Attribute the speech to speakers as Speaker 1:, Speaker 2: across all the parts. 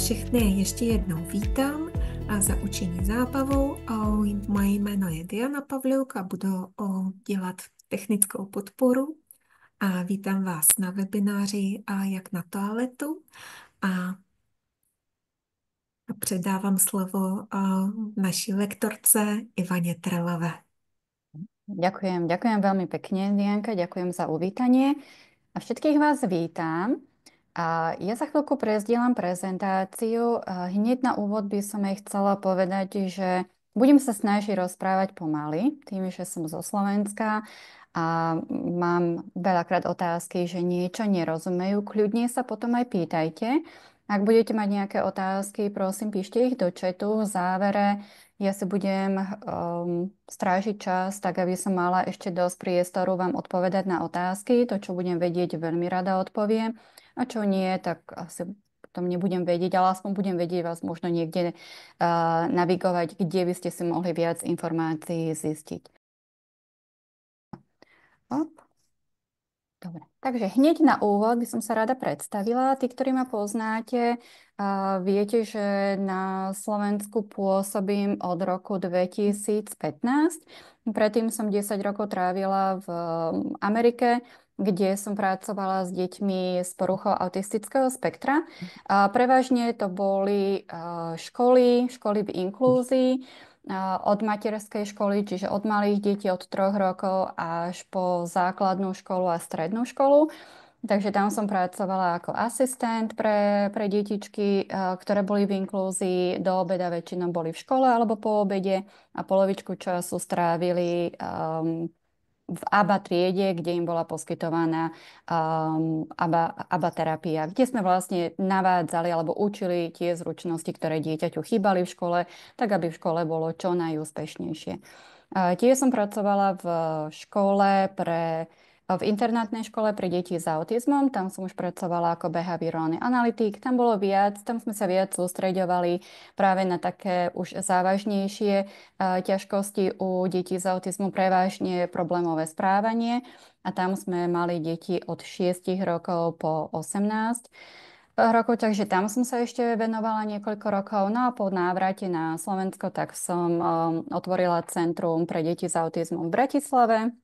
Speaker 1: Všechny ještě jednou vítám a za učení zábavou. Moje jméno je Diana Pavliuk a budu dělat technickou podporu. A vítám vás na webináři Jak na toaletu. A předávám slovo naší lektorce Ivane Trelové.
Speaker 2: Ďakujem veľmi pekne, Dianka, ďakujem za uvítanie a všetkých vás vítam. A ja za chvíľku prezdielam prezentáciu. Hneď na úvod by som jej chcela povedať, že budem sa snažiť rozprávať pomaly, tým, že som zo Slovenska a mám veľakrát otázky, že niečo nerozumejú. Kľudne sa potom aj pýtajte. Ak budete mať nejaké otázky, prosím, píšte ich do chatu v závere. Ja si budem strážiť čas, tak aby som mala ešte dosť priestoru vám odpovedať na otázky. To, čo budem vedieť, veľmi rada odpoviem. A čo nie, tak asi potom nebudem vedieť, ale aspoň budem vedieť vás možno niekde navigovať, kde by ste si mohli viac informácií zistiť. Op. Dobre, takže hneď na úvod by som sa rada predstavila. Tí, ktorí ma poznáte, viete, že na Slovensku pôsobím od roku 2015. Predtým som 10 rokov trávila v Amerike, kde som pracovala s deťmi s poruchou autistického spektra. Prevažne to boli školy v inklúzii, od materskej školy, čiže od malých detí od 3 rokov až po základnú školu a strednú školu. Takže tam som pracovala ako asistent pre detičky, ktoré boli v inklúzii. Do obeda väčšinou boli v škole alebo po obede a polovičku času strávili v ABA triede, kde im bola poskytovaná ABA terapia, kde sme vlastne navádzali alebo učili tie zručnosti, ktoré dieťaťu chýbali v škole, tak aby v škole bolo čo najúspešnejšie. Tiež som pracovala v internátnej škole pre deti s autizmom. Tam som už pracovala ako behaviorálny analytik. Tam sme sa viac sústreďovali práve na také už závažnejšie ťažkosti u detí s autizmom, prevažne problémové správanie. A tam sme mali deti od 6 rokov po 18 rokov, takže tam som sa ešte venovala niekoľko rokov. No a po návrate na Slovensko, tak som otvorila Centrum pre deti s autizmom v Bratislave,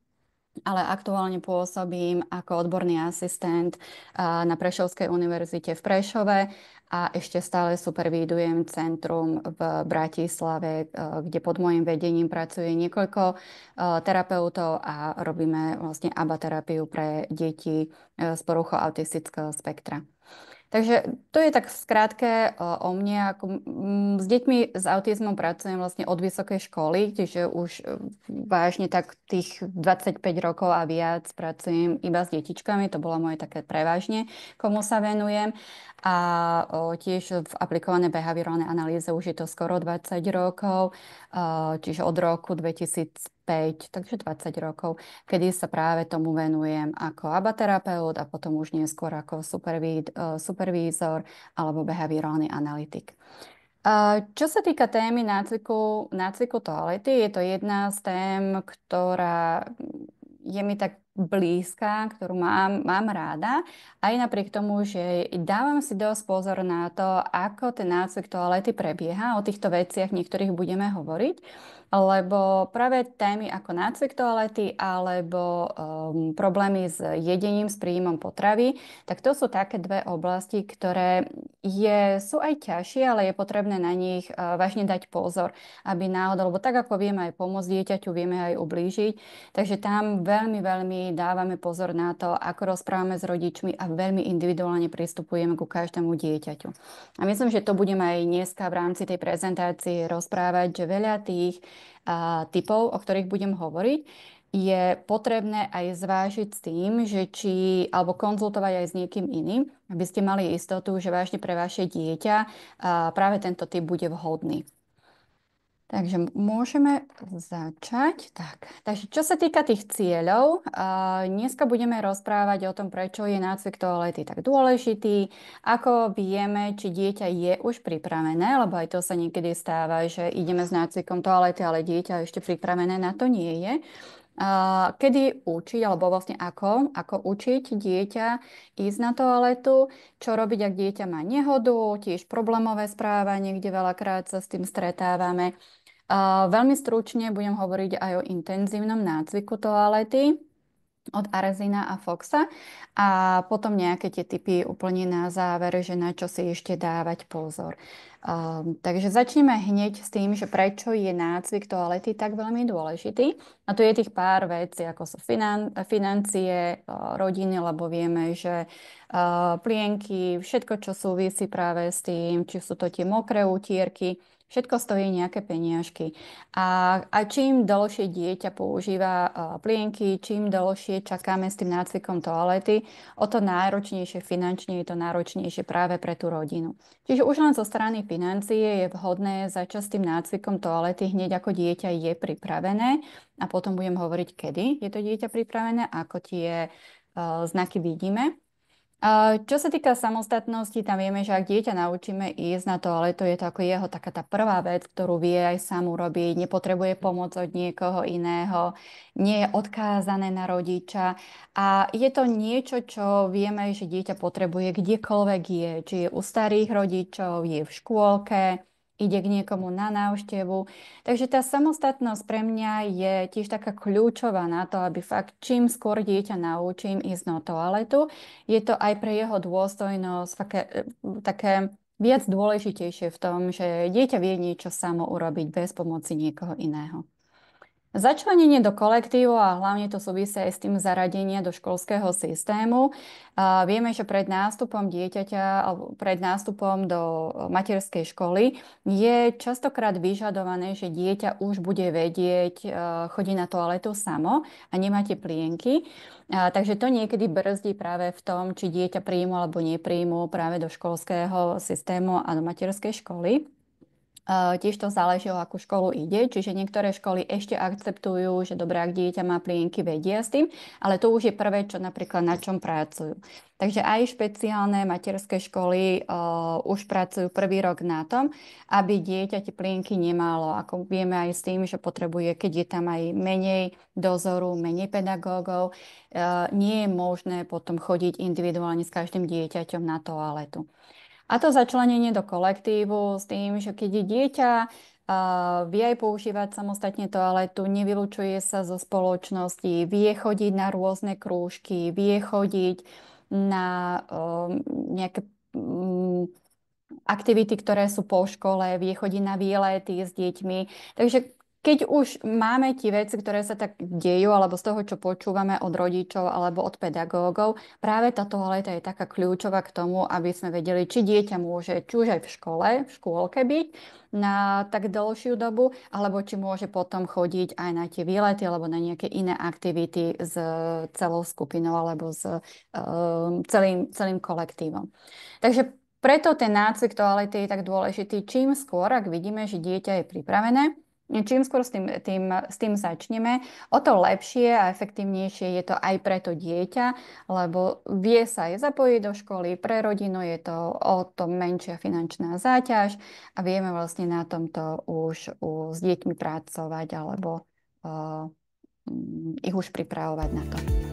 Speaker 2: ale aktuálne pôsobím ako odborný asistent na Prešovskej univerzite v Prešove a ešte stále supervídujem centrum v Bratislave, kde pod môjim vedením pracuje niekoľko terapeutov a robíme vlastne ABA terapiu pre deti s poruchou autistického spektra. Takže to je tak v skratke o mne. S deťmi s autizmom pracujem vlastne od vysokej školy, čiže už vážne tak tých 25 rokov a viac pracujem iba s detičkami. To bolo moje také prevažne, komu sa venujem. A tiež v aplikované behaviorálnej analýze už je to skoro 20 rokov, čiže od roku 2005, takže 20 rokov, kedy sa práve tomu venujem ako ABA terapeut a potom už neskôr ako supervízor alebo behaviorálny analytik. Čo sa týka témy nácviku toalety, je to jedna z tém, ktorá je mi tak blízka, ktorú mám ráda, aj napriek tomu, že dávam si dosť pozor na to, ako ten nácvik toalety prebieha. O týchto veciach niektorých budeme hovoriť, lebo práve témy ako nácvik toalety alebo problémy s jedením, s príjmom potravy, tak to sú také dve oblasti, ktoré sú aj ťažšie, ale je potrebné na nich vážne dať pozor, aby náhodou, lebo tak ako vieme aj pomôcť dieťaťu, vieme aj ublížiť. Takže tam veľmi, veľmi dávame pozor na to, ako rozprávame s rodičmi a veľmi individuálne pristupujeme ku každému dieťaťu. A myslím, že to budeme aj dneska v rámci tej prezentácie rozprávať, že veľa tých typov, o ktorých budem hovoriť, je potrebné aj zvážiť s tým, že alebo konzultovať aj s niekým iným, aby ste mali istotu, že vážne pre vaše dieťa práve tento typ bude vhodný. Takže môžeme začať. Takže čo sa týka tých cieľov, dneska budeme rozprávať o tom, prečo je nácvik toalety tak dôležitý, ako vieme, či dieťa je už pripravené, lebo aj to sa niekedy stáva, že ideme s nácvikom toalety, ale dieťa ešte pripravené na to nie je. kedy učiť, alebo vlastne ako učiť dieťa ísť na toaletu, čo robiť, ak dieťa má nehodu, tiež problémové správanie, kde veľakrát sa s tým stretávame. Veľmi stručne budem hovoriť aj o intenzívnom nácviku toalety od Arezina a Foxa a potom nejaké tie typy úplne na záver, že na čo si ešte dávať pozor. Takže začneme hneď s tým, že prečo je nácvik toalety tak veľmi dôležitý. A tu je tých pár vecí, ako sú financie, rodiny, lebo vieme, že plienky, všetko, čo súvisí práve s tým, či sú to tie mokré útierky, všetko stojí nejaké peniažky. A čím dlhšie dieťa používa plienky, čím dlhšie čakáme s tým nácvikom toalety, o to náročnejšie finančne je to náročnejšie práve pre tú rodinu. Čiže už len zo strany financie je vhodné začať s tým nácvikom toalety hneď ako dieťa je pripravené a potom budem hovoriť, kedy je to dieťa pripravené, ako tie znaky vidíme. Čo sa týka samostatnosti, tam vieme, že ak dieťa naučíme ísť na toaletu, je to ako jeho taká tá prvá vec, ktorú vie aj sám urobiť, nepotrebuje pomoc od niekoho iného, nie je odkázané na rodiča a je to niečo, čo vieme, že dieťa potrebuje kdekoľvek je, či je u starých rodičov, je v škôlke, ide k niekomu na návštevu. Takže tá samostatnosť pre mňa je tiež taká kľúčová na to, aby fakt čím skôr dieťa naučím ísť na toaletu, je to aj pre jeho dôstojnosť také viac dôležitejšie v tom, že dieťa vie niečo samo urobiť bez pomoci niekoho iného. Začlenenie do kolektívu a hlavne to súvisí aj s tým zaradenia do školského systému. Vieme, že pred nástupom dieťaťa alebo pred nástupom do materskej školy je častokrát vyžadované, že dieťa už bude vedieť chodiť na toaletu samo a nemáte plienky. Takže to niekedy brzdí práve v tom, či dieťa príjmu alebo nepríjmu práve do školského systému a do materskej školy. Tiež to záleží, o akú školu ide, čiže niektoré školy ešte akceptujú, že dobré, ak dieťa má plienky, vedia s tým, ale to už je prvé, čo napríklad na čom pracujú. Takže aj špeciálne materské školy už pracujú prvý rok na tom, aby dieťa tie plienky nemalo. Ako vieme aj s tým, že potrebuje, keď je tam aj menej dozoru, menej pedagógov, nie je možné potom chodiť individuálne s každým dieťaťom na toaletu. A to začlenenie do kolektívu s tým, že keď je dieťa vie aj používať samostatne toaletu, nevylučuje sa zo spoločnosti, vie chodiť na rôzne krúžky, vie chodiť na nejaké aktivity, ktoré sú po škole, vie chodiť na výlety s deťmi. Takže keď už máme tie veci, ktoré sa tak dejú, alebo z toho, čo počúvame od rodičov alebo od pedagógov, práve tá toaleta je taká kľúčová k tomu, aby sme vedeli, či dieťa môže, či už aj v škôlke byť na tak dlhšiu dobu, alebo či môže potom chodiť aj na tie výlety alebo na nejaké iné aktivity s celou skupinou alebo s celým kolektívom. Takže preto ten nácvik toalety je tak dôležitý. Čím skôr, ak vidíme, že dieťa je pripravené, čím skôr s tým začneme, o to lepšie a efektívnejšie je to aj pre to dieťa, lebo vie sa aj zapojiť do školy, pre rodinu je to o to menšia finančná záťaž a vieme vlastne na tomto už s deťmi pracovať alebo ich už pripravovať na to.